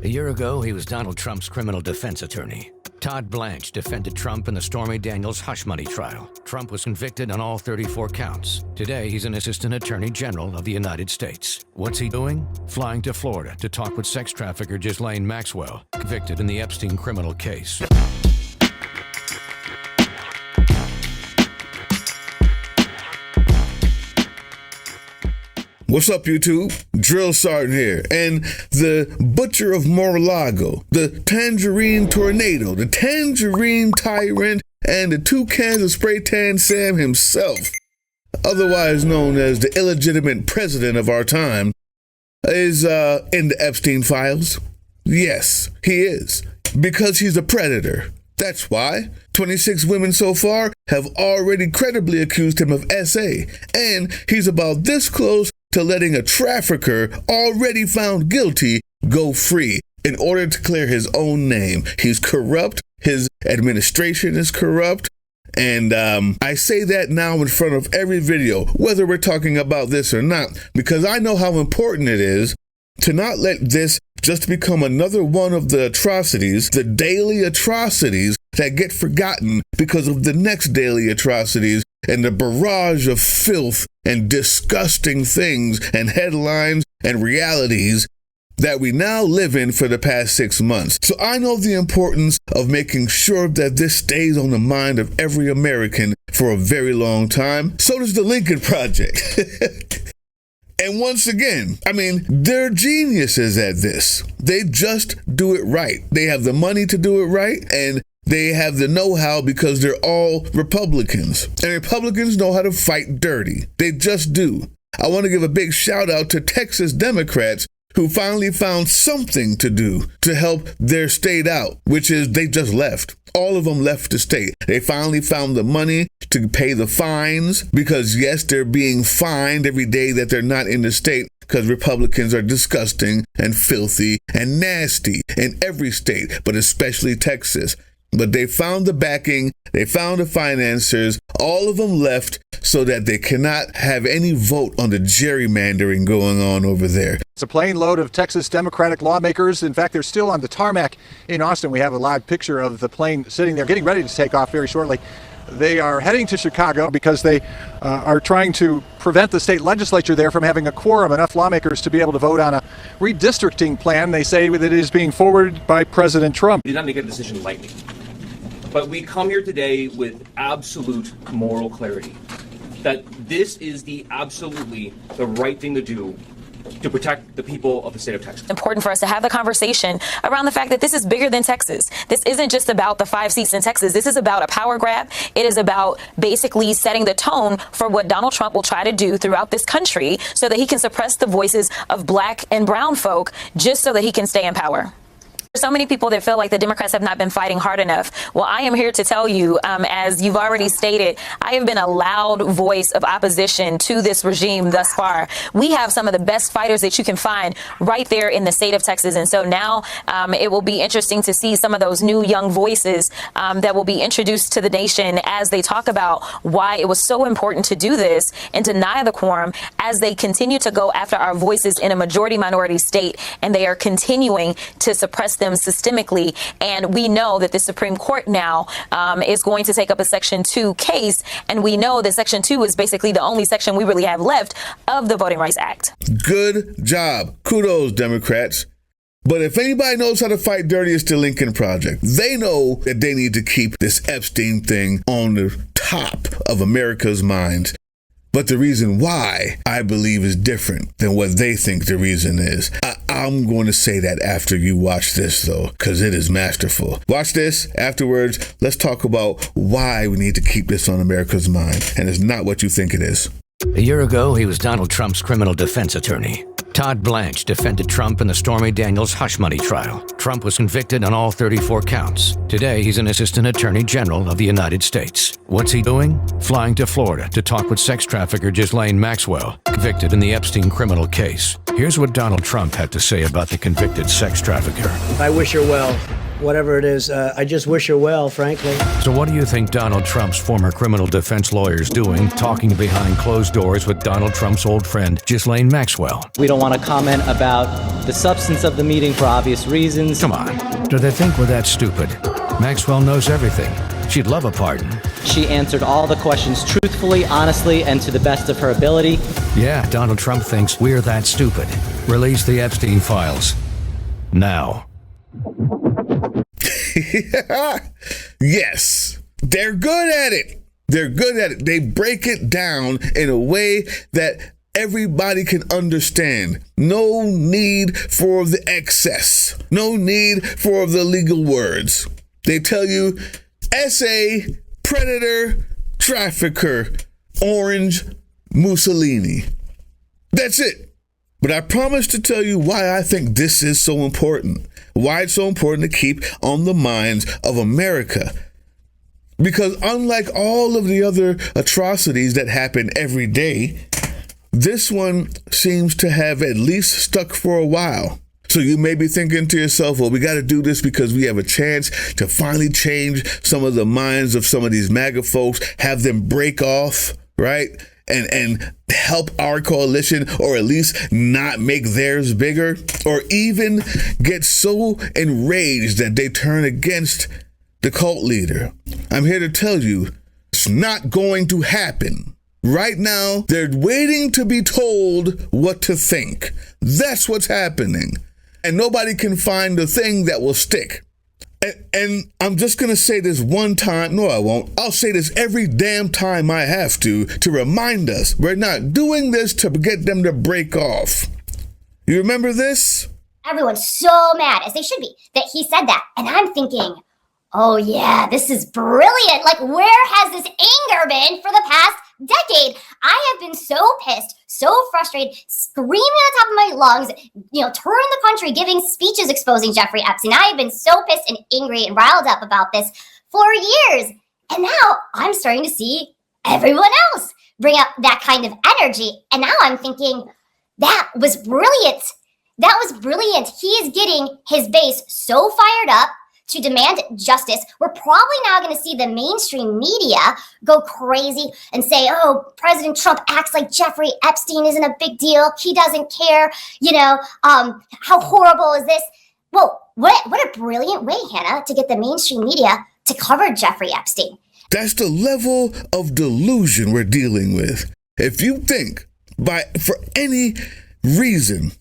A year ago, he was Donald Trump's criminal defense attorney. Todd Blanche defended Trump in the Stormy Daniels hush money trial. Trump was convicted on all 34 counts. Today, he's an assistant attorney general of the United States. What's he doing? Flying to Florida to talk with sex trafficker Ghislaine Maxwell, convicted in the Epstein criminal case. What's up, YouTube? Drill Sergeant here, and the Butcher of Mar-a-Lago, the Tangerine Tornado, the Tangerine Tyrant, and the two cans of Spray Tan Sam himself, otherwise known as the illegitimate president of our time, is in the Epstein files. Yes, he is, because he's a predator. That's why 26 women so far have already credibly accused him of SA, and he's about this close to letting a trafficker already found guilty go free in order to clear his own name. He's corrupt. His administration is corrupt. And I say that now in front of every video, whether we're talking about this or not, because I know how important it is to not let this just become another one of the atrocities, the daily atrocities that get forgotten because of the next daily atrocities and the barrage of filth and disgusting things and headlines and realities that we now live in for the past 6 months. So I know the importance of making sure that this stays on the mind of every American for a very long time. So does the Lincoln Project. And once again, I mean, they're geniuses at this. They just do it right. They have the money to do it right, and they have the know-how because they're all Republicans. And Republicans know how to fight dirty. They just do. I want to give a big shout out to Texas Democrats who finally found something to do to help their state out, which is they just left. All of them left the state. They finally found the money to pay the fines because, yes, they're being fined every day that they're not in the state because Republicans are disgusting and filthy and nasty in every state, but especially Texas. But they found the backing, they found the financiers, all of them left so that they cannot have any vote on the gerrymandering going on over there. It's a plane load of Texas Democratic lawmakers. In fact, they're still on the tarmac in Austin. We have a live picture of the plane sitting there, getting ready to take off very shortly. They are heading to Chicago because they are trying to prevent the state legislature there from having a quorum, enough lawmakers to be able to vote on a redistricting plan. They say that it is being forwarded by President Trump. We did not make a decision lightly, but we come here today with absolute moral clarity that this is absolutely the right thing to do to protect the people of the state of Texas. Important for us to have the conversation around the fact that this is bigger than Texas. This isn't just about the 5 seats in Texas. This is about a power grab. It is about basically setting the tone for what Donald Trump will try to do throughout this country so that he can suppress the voices of black and brown folk just so that he can stay in power. So many people that feel like the Democrats have not been fighting hard enough. Well, I am here to tell you, as you've already stated, I have been a loud voice of opposition to this regime thus far. We have some of the best fighters that you can find right there in the state of Texas. And so now it will be interesting to see some of those new young voices that will be introduced to the nation as they talk about why it was so important to do this and deny the quorum as they continue to go after our voices in a majority minority state. And they are continuing to suppress them systemically, and we know that the Supreme Court now is going to take up a Section 2 case, and we know that Section 2 is basically the only section we really have left of the Voting Rights Act. Good job. Kudos, Democrats. But if anybody knows how to fight dirty, it's the Lincoln Project. They know that they need to keep this Epstein thing on the top of America's minds. But the reason why, I believe, is different than what they think the reason is. I'm going to say that after you watch this, though, because it is masterful. Watch this. Afterwards, let's talk about why we need to keep this on America's mind. And it's not what you think it is. A year ago, he was Donald Trump's criminal defense attorney. Todd Blanche defended Trump in the Stormy Daniels hush money trial. Trump was convicted on all 34 counts. Today, he's an assistant attorney general of the United States. What's he doing? Flying to Florida to talk with sex trafficker Ghislaine Maxwell, convicted in the Epstein criminal case. Here's what Donald Trump had to say about the convicted sex trafficker. I wish her well. whatever it is, I just wish her well, frankly. So what do you think Donald Trump's former criminal defense lawyer's doing, talking behind closed doors with Donald Trump's old friend, Ghislaine Maxwell? We don't want to comment about the substance of the meeting for obvious reasons. Come on. Do they think we're that stupid? Maxwell knows everything. She'd love a pardon. She answered all the questions truthfully, honestly, and to the best of her ability. Yeah, Donald Trump thinks we're that stupid. Release the Epstein files. Now. Yes, they're good at it. They're good at it. They break it down in a way that everybody can understand. No need for the excess. No need for the legal words. They tell you, SA, predator, trafficker, orange, Mussolini. That's it. But I promise to tell you why I think this is so important. Why it's so important to keep on the minds of America. Because unlike all of the other atrocities that happen every day, this one seems to have at least stuck for a while. So you may be thinking to yourself, well, we got to do this because we have a chance to finally change some of the minds of some of these MAGA folks, have them break off, right? And help our coalition, or at least not make theirs bigger, or even get so enraged that they turn against the cult leader. I'm here to tell you, it's not going to happen. Right now, they're waiting to be told what to think. That's what's happening. And nobody can find the thing that will stick. And I'm just going to say this one time. No, I won't. I'll say this every damn time I have to remind us we're not doing this to get them to break off. You remember this? Everyone's so mad, as they should be, that he said that. And I'm thinking, oh yeah, this is brilliant. Like, where has this anger been for the past decade? I have been so pissed, so frustrated, screaming on top of my lungs, touring the country, giving speeches exposing Jeffrey Epstein. I have been so pissed and angry and riled up about this for years. And now I'm starting to see everyone else bring up that kind of energy. And now I'm thinking, that was brilliant. That was brilliant. He is getting his base so fired up to demand justice. We're probably now going to see the mainstream media go crazy and say, oh, President Trump acts like Jeffrey Epstein isn't a big deal. He doesn't care. How horrible is this? Well, what a brilliant way, Hannah, to get the mainstream media to cover Jeffrey Epstein. That's the level of delusion we're dealing with. If you think for any reason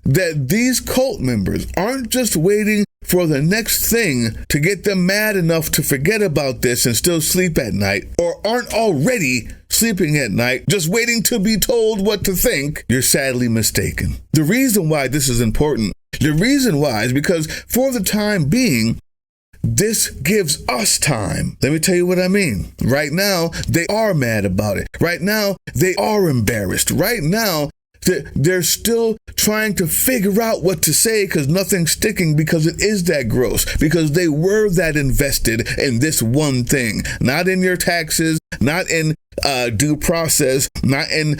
that these cult members aren't just waiting for the next thing to get them mad enough to forget about this and still sleep at night, or aren't already sleeping at night, just waiting to be told what to think, you're sadly mistaken. The reason why this is important, the reason why is because for the time being, this gives us time. Let me tell you what I mean. Right now, they are mad about it. Right now, they are embarrassed. Right now, they're still trying to figure out what to say because nothing's sticking, because it is that gross, because they were that invested in this one thing, not in your taxes, not in due process, not in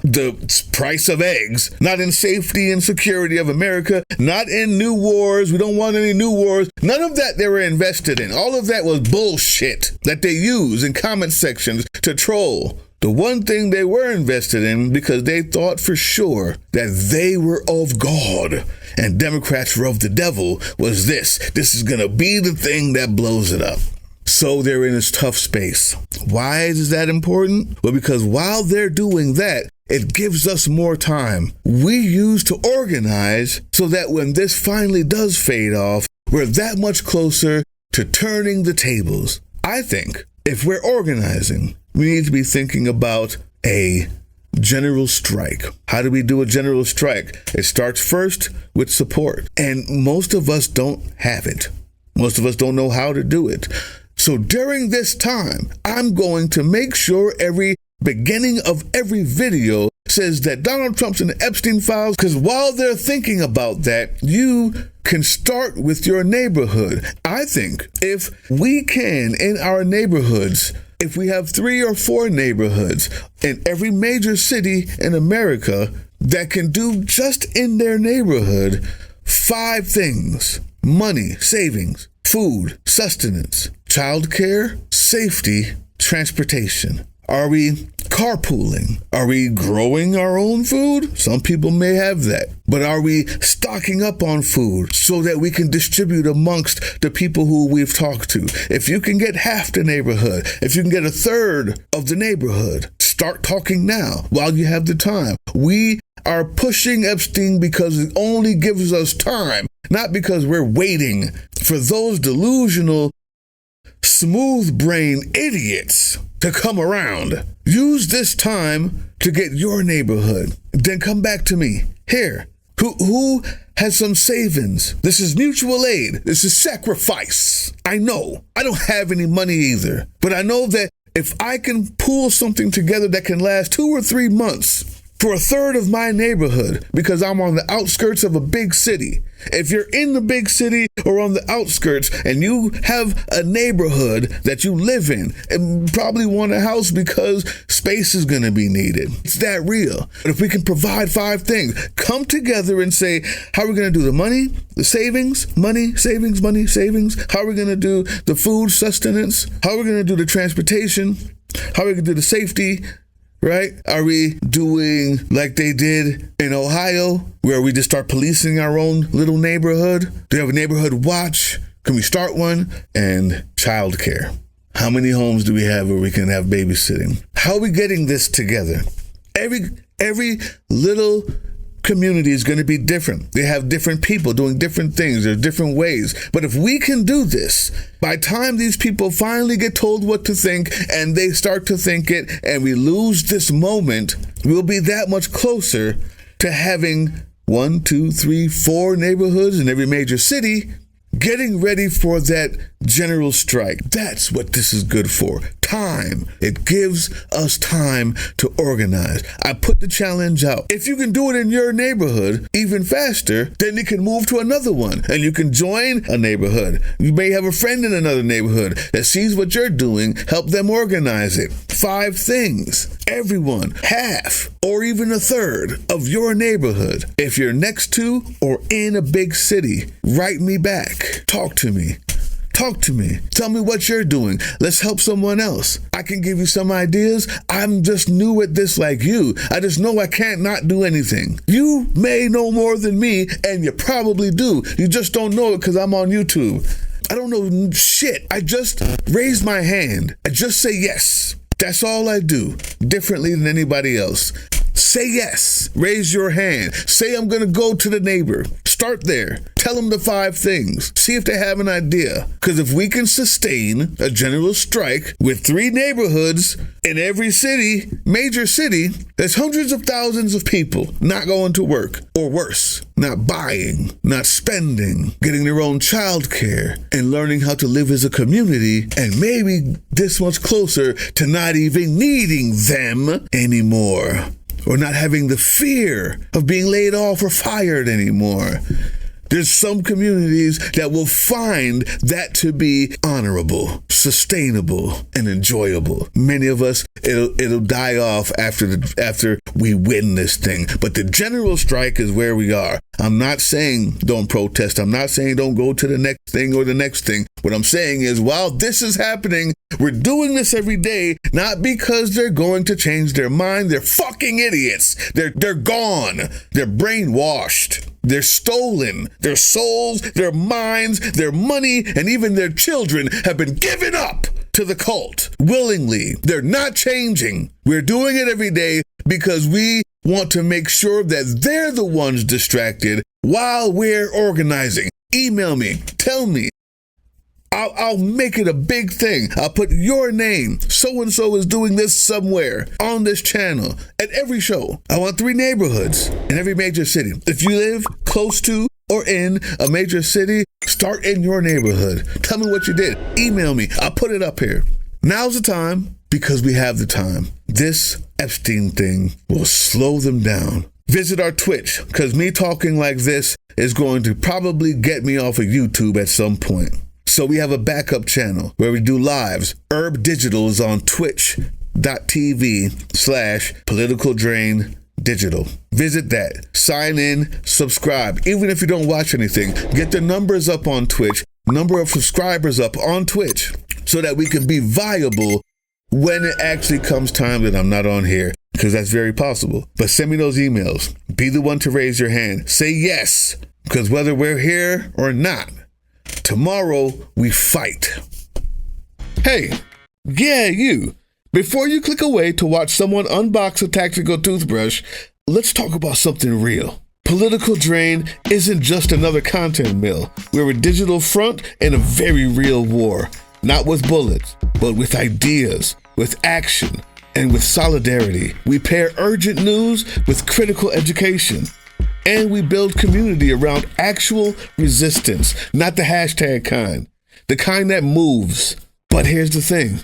the price of eggs, not in safety and security of America, not in new wars. We don't want any new wars. None of that they were invested in. All of that was bullshit that they use in comment sections to troll. The one thing they were invested in, because they thought for sure that they were of God and Democrats were of the devil, was this. This is going to be the thing that blows it up. So they're in this tough space. Why is that important? Well, because while they're doing that, it gives us more time. We use to organize so that when this finally does fade off, we're that much closer to turning the tables. I think if we're organizing, we need to be thinking about a general strike. How do we do a general strike? It starts first with support. And most of us don't have it. Most of us don't know how to do it. So during this time, I'm going to make sure every beginning of every video says that Donald Trump's in the Epstein files, because while they're thinking about that, you can start with your neighborhood. I think if we can, in our neighborhoods, if we have 3 or 4 neighborhoods in every major city in America that can do just in their neighborhood 5 things, money, savings, food, sustenance, childcare, safety, transportation? Are we carpooling? Are we growing our own food? Some people may have that. But are we stocking up on food so that we can distribute amongst the people who we've talked to? If you can get half the neighborhood, if you can get a third of the neighborhood, start talking now while you have the time. We are pushing Epstein because it only gives us time, not because we're waiting for those delusional, smooth-brained idiots to come around. Use this time to get your neighborhood. Then come back to me. Here, who has some savings? This is mutual aid. This is sacrifice. I know. I don't have any money either. But I know that if I can pull something together that can last 2 or 3 months for a third of my neighborhood, because I'm on the outskirts of a big city. If you're in the big city or on the outskirts and you have a neighborhood that you live in and probably want a house because space is going to be needed. It's that real. But if we can provide 5 things, come together and say, how are we going to do the money, the savings, money, savings, money, savings? How are we going to do the food sustenance? How are we going to do the transportation? How are we going to do the safety? Right? Are we doing like they did in Ohio, where we just start policing our own little neighborhood? Do we have a neighborhood watch? Can we start one? And childcare. How many homes do we have where we can have babysitting? How are we getting this together? Every little community is going to be different. They have different people doing different things. There's different ways. But if we can do this, by the time these people finally get told what to think and they start to think it and we lose this moment, we'll be that much closer to having 1, 2, 3, 4 neighborhoods in every major city getting ready for that general strike. That's what this is good for. Time. It gives us time to organize. I put the challenge out. If you can do it in your neighborhood even faster, then you can move to another one and you can join a neighborhood. You may have a friend in another neighborhood that sees what you're doing. Help them organize it. 5 things. Everyone, half or even a third of your neighborhood. If you're next to or in a big city, write me back. Talk to me. Talk to me. Tell me what you're doing. Let's help someone else. I can give you some ideas. I'm just new at this like you. I just know I can't not do anything. You may know more than me, and you probably do. You just don't know it because I'm on YouTube. I don't know shit. I just raise my hand. I just say yes. That's all I do, differently than anybody else. Say yes. Raise your hand. Say I'm going to go to the neighbor. Start there. Tell them the 5 things. See if they have an idea. Because if we can sustain a general strike with 3 neighborhoods in every city, major city, there's hundreds of thousands of people not going to work, or worse, not buying, not spending, getting their own child care, and learning how to live as a community, and maybe this much closer to not even needing them anymore. Or not having the fear of being laid off or fired anymore. There's some communities that will find that to be honorable, sustainable, and enjoyable. Many of us, it'll die off after we win this thing. But the general strike is where we are. I'm not saying don't protest. I'm not saying don't go to the next thing or the next thing. What I'm saying is, while this is happening, we're doing this every day, not because they're going to change their mind. They're fucking idiots. They're gone. They're brainwashed. They're stolen. Their souls, their minds, their money, and even their children have been given up to the cult willingly. They're not changing. We're doing it every day because we want to make sure that they're the ones distracted while we're organizing. Email me. Tell me. I'll make it a big thing. I'll put your name. So-and-so is doing this somewhere on this channel at every show. I want 3 neighborhoods in every major city. If you live close to or in a major city, start in your neighborhood. Tell me what you did. Email me. I'll put it up here. Now's the time because we have the time. This Epstein thing will slow them down. Visit our Twitch because me talking like this is going to probably get me off of YouTube at some point. So we have a backup channel where we do lives. Herb Digital is on twitch.tv/politicaldrain Digital. Visit that. Sign in, subscribe. Even if you don't watch anything, get the numbers up on Twitch, number of subscribers up on Twitch, so that we can be viable when it actually comes time that I'm not on here, because that's very possible. But send me those emails. Be the one to raise your hand. Say yes, because whether we're here or not, tomorrow we fight. Hey, yeah, you. Before you click away to watch someone unbox a tactical toothbrush, let's talk about something real. Political Drain isn't just another content mill. We're a digital front in a very real war. Not with bullets, but with ideas, with action, and with solidarity. We pair urgent news with critical education. And we build community around actual resistance, not the hashtag kind. The kind that moves. But here's the thing.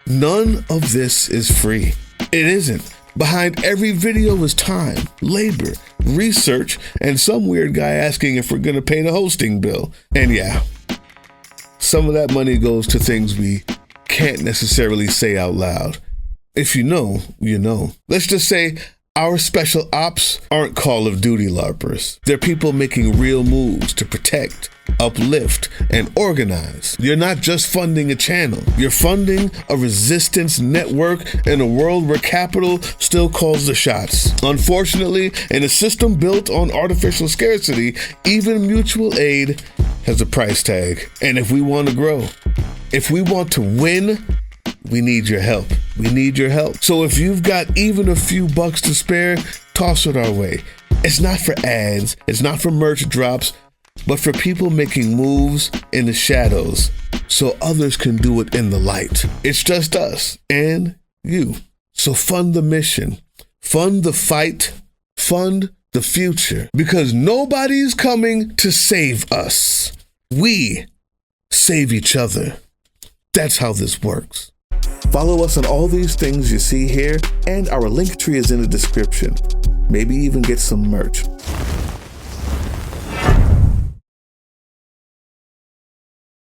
None of this is free. It isn't. Behind every video is time, labor, research, and some weird guy asking if we're gonna pay the hosting bill. And yeah, some of that money goes to things we can't necessarily say out loud. If you know, you know. Let's just say our special ops aren't Call of Duty LARPers. They're people making real moves to protect, uplift, and organize. You're not just funding a channel. You're funding a resistance network in a world where capital still calls the shots. Unfortunately, in a system built on artificial scarcity, even mutual aid has a price tag. And if we want to grow, if we want to win, we need your help. We need your help. So if you've got even a few bucks to spare, toss it our way. It's not for ads. It's not for merch drops, but for people making moves in the shadows so others can do it in the light. It's just us and you. So fund the mission, fund the fight, fund the future, because nobody's coming to save us. We save each other. That's how this works. Follow us on all these things you see here, and our link tree is in the description. Maybe even get some merch.